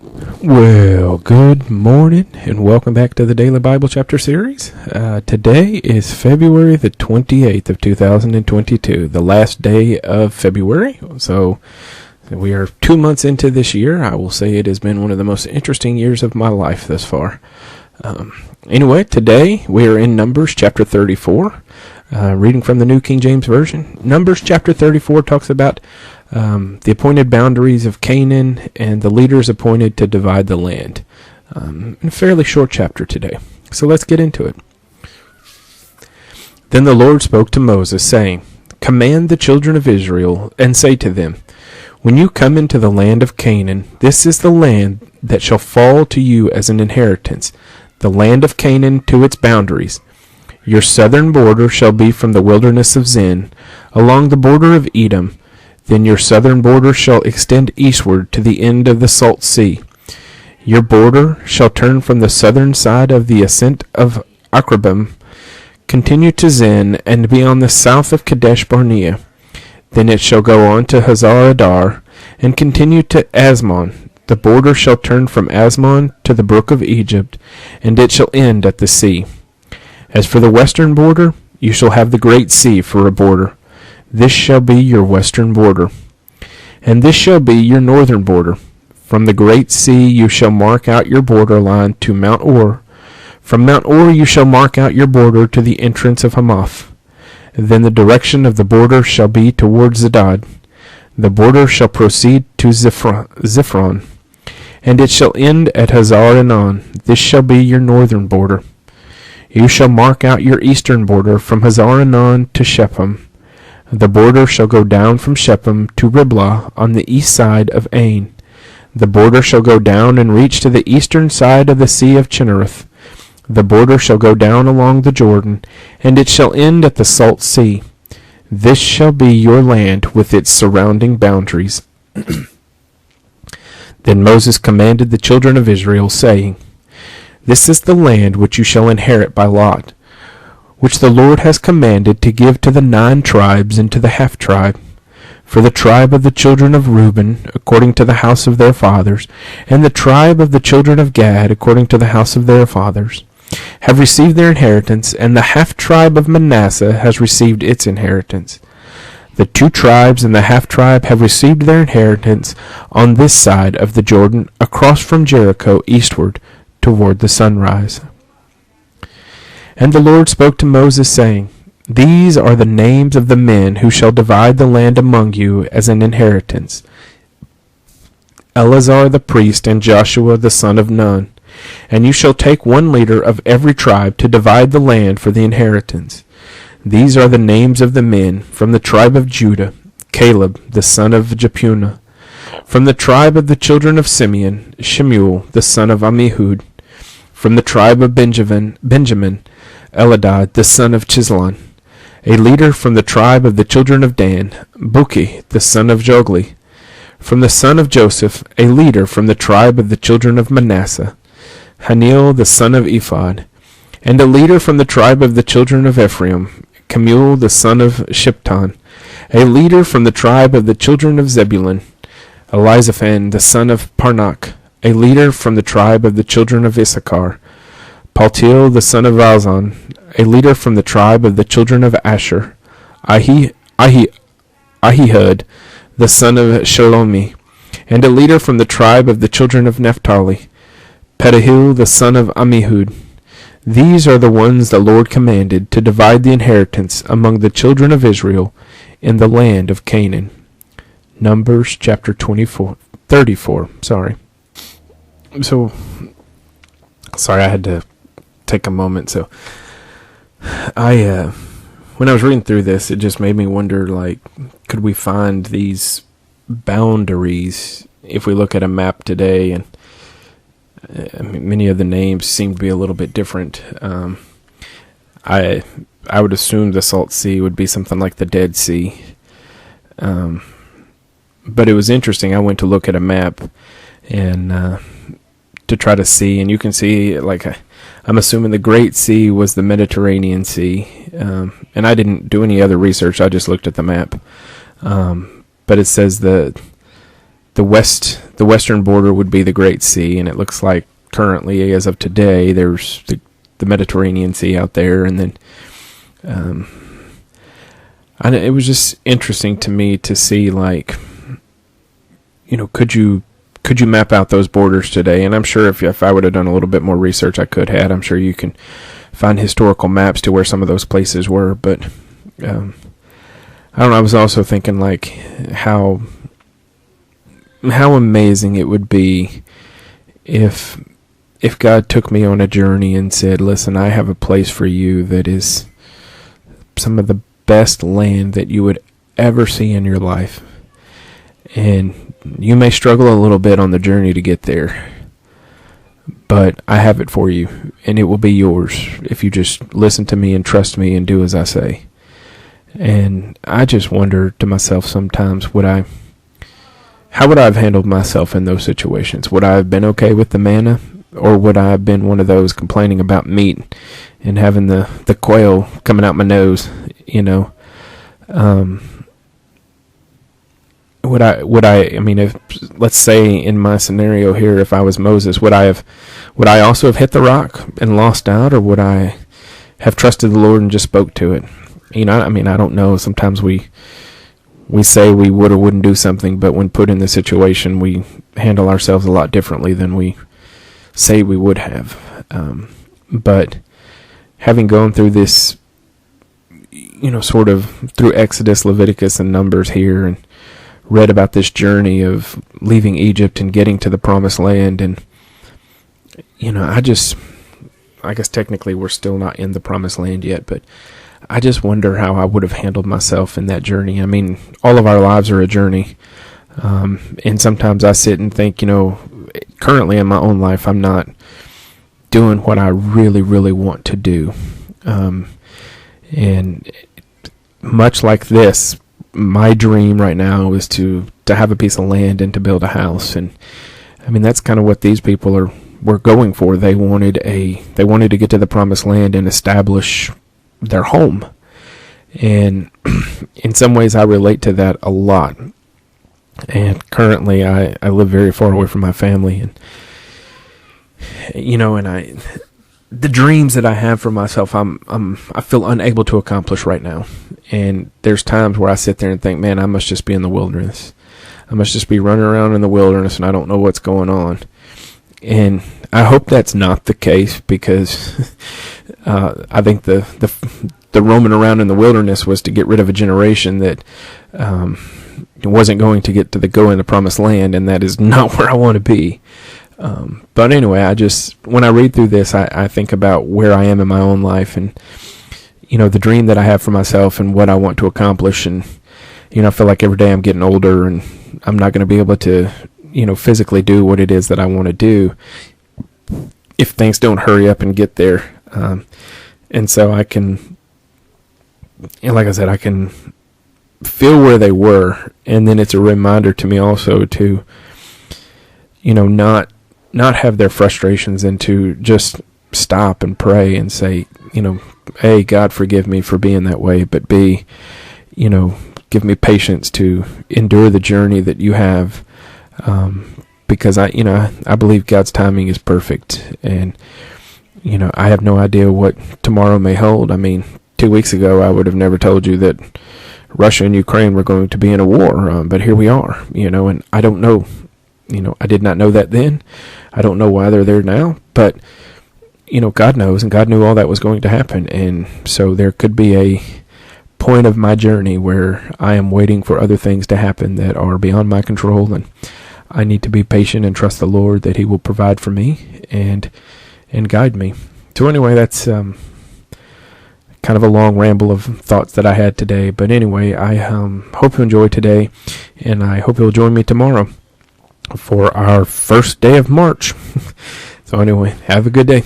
Well, good morning and welcome back to the Daily Bible Chapter Series. Today is February the 28th of 2022, the last day of February. So we are 2 months into this year. I will say it has been one of the most interesting years of my life thus far. Anyway, today we are in Numbers chapter 34, reading from the New King James Version. Numbers chapter 34 talks about the appointed boundaries of Canaan and the leaders appointed to divide the land. A fairly short chapter today. So let's get into it. Then the Lord spoke to Moses, saying, "Command the children of Israel, and say to them, When you come into the land of Canaan, this is the land that shall fall to you as an inheritance, the land of Canaan to its boundaries. Your southern border shall be from the wilderness of Zin, along the border of Edom. Then your southern border shall extend eastward to the end of the Salt Sea. Your border shall turn from the southern side of the ascent of Akrabim, continue to Zin, and be on the south of Kadesh Barnea. Then it shall go on to Hazar Adar, and continue to Asmon. The border shall turn from Asmon to the brook of Egypt, and it shall end at the sea. As for the western border, you shall have the great sea for a border. This shall be your western border. And this shall be your northern border. From the great sea you shall mark out your border line to Mount Or. From Mount Or you shall mark out your border to the entrance of Hamath. Then the direction of the border shall be towards Zedad. The border shall proceed to Ziphron, and it shall end at Hazar Enan. This shall be your northern border. You shall mark out your eastern border from Hazar Enan to Shechem. The border shall go down from Shechem to Riblah on the east side of Ain. The border shall go down and reach to the eastern side of the Sea of Chinnereth. The border shall go down along the Jordan, and it shall end at the Salt Sea. This shall be your land with its surrounding boundaries." Then Moses commanded the children of Israel, saying, "This is the land which you shall inherit by lot, which the Lord has commanded to give to the 9 tribes and to the half-tribe. For the tribe of the children of Reuben, according to the house of their fathers, and the tribe of the children of Gad, according to the house of their fathers, have received their inheritance, and the half-tribe of Manasseh has received its inheritance. The 2 tribes and the half-tribe have received their inheritance on this side of the Jordan, across from Jericho eastward, toward the sunrise." And the Lord spoke to Moses, saying, "These are the names of the men who shall divide the land among you as an inheritance: Eleazar the priest and Joshua the son of Nun. And you shall take 1 leader of every tribe to divide the land for the inheritance. These are the names of the men: from the tribe of Judah, Caleb the son of Jephunneh; from the tribe of the children of Simeon, Shemuel the son of Ammihud; from the tribe of Benjamin, Eladad the son of Chislon; a leader from the tribe of the children of Dan, Buki the son of Jogli; from the son of Joseph, a leader from the tribe of the children of Manasseh, Hanil the son of Ephod; and a leader from the tribe of the children of Ephraim, Kemuel the son of Shipton; a leader from the tribe of the children of Zebulun, Elizaphan the son of Parnak; a leader from the tribe of the children of Issachar, Paltiel the son of Valzon; a leader from the tribe of the children of Asher, Ahihud the son of Shalomi; and a leader from the tribe of the children of Naphtali, Pedahil the son of Ammihud. These are the ones the Lord commanded to divide the inheritance among the children of Israel in the land of Canaan." Numbers chapter 34. Sorry, I had to take a moment. So when I was reading through this, it just made me wonder, could we find these boundaries if we look at a map today? And many of the names seem to be a little bit different. I would assume the Salt Sea would be something like the Dead Sea. But it was interesting. I went to look at a map and to try to see, and you can see, I'm assuming the Great Sea was the Mediterranean Sea. And I didn't do any other research. I just looked at the map. But it says the the western border would be the Great Sea, and it looks like currently, as of today, there's the Mediterranean Sea out there, and then it was just interesting to me to see, like, could you map out those borders today? And I'm sure if I would have done a little bit more research, I could have. I'm sure you can find historical maps to where some of those places were, but I don't know. I was also thinking, like, how amazing it would be if God took me on a journey and said, listen, I have a place for you that is some of the best land that you would ever see in your life. And you may struggle a little bit on the journey to get there, but I have it for you, and it will be yours if you just listen to me and trust me and do as I say. And I just wonder to myself sometimes, how would I have handled myself in those situations? Would I have been okay with the manna, or would I have been one of those complaining about meat and having the quail coming out my nose? Would I mean, if, let's say in my scenario here, if I was Moses, would I also have hit the rock and lost out, or would I have trusted the Lord and just spoke to it? I mean, I don't know. Sometimes we say we would or wouldn't do something, but when put in the situation, we handle ourselves a lot differently than we say we would have. But having gone through this, sort of through Exodus, Leviticus, and Numbers here, and read about this journey of leaving Egypt and getting to the Promised Land, and I guess technically we're still not in the Promised Land yet, but I just wonder how I would have handled myself in that journey. I mean, all of our lives are a journey, and sometimes I sit and think, currently in my own life, I'm not doing what I really, really want to do, and much like this, my dream right now is to have a piece of land and to build a house. And I mean, that's kind of what these people were going for. They wanted to get to the Promised Land and establish their home. And in some ways I relate to that a lot. And currently I live very far away from my family, and the dreams that I have for myself, I feel unable to accomplish right now. And there's times where I sit there and think, man, I must just be in the wilderness. I must just be running around in the wilderness, and I don't know what's going on. And I hope that's not the case, because I think the roaming around in the wilderness was to get rid of a generation that wasn't going to get to go in the Promised Land, and that is not where I want to be. But anyway, when I read through this, I think about where I am in my own life, and the dream that I have for myself and what I want to accomplish. And I feel like every day I'm getting older, and I'm not going to be able to physically do what it is that I want to do if things don't hurry up and get there. And so I can, like I said, I can feel where they were, and then it's a reminder to me also to not have their frustrations, and to just stop and pray and say, A, God, forgive me for being that way, but B, give me patience to endure the journey that you have, because I believe God's timing is perfect, and I have no idea what tomorrow may hold. I mean, 2 weeks ago I would have never told you that Russia and Ukraine were going to be in a war, but here we are, and I don't know, I did not know that then. I don't know why they're there now, but God knows, and God knew all that was going to happen. And so there could be a point of my journey where I am waiting for other things to happen that are beyond my control, and I need to be patient and trust the Lord that He will provide for me and guide me. So anyway, that's kind of a long ramble of thoughts that I had today. But anyway, I hope you enjoy today, and I hope you'll join me tomorrow for our first day of March. So anyway, have a good day.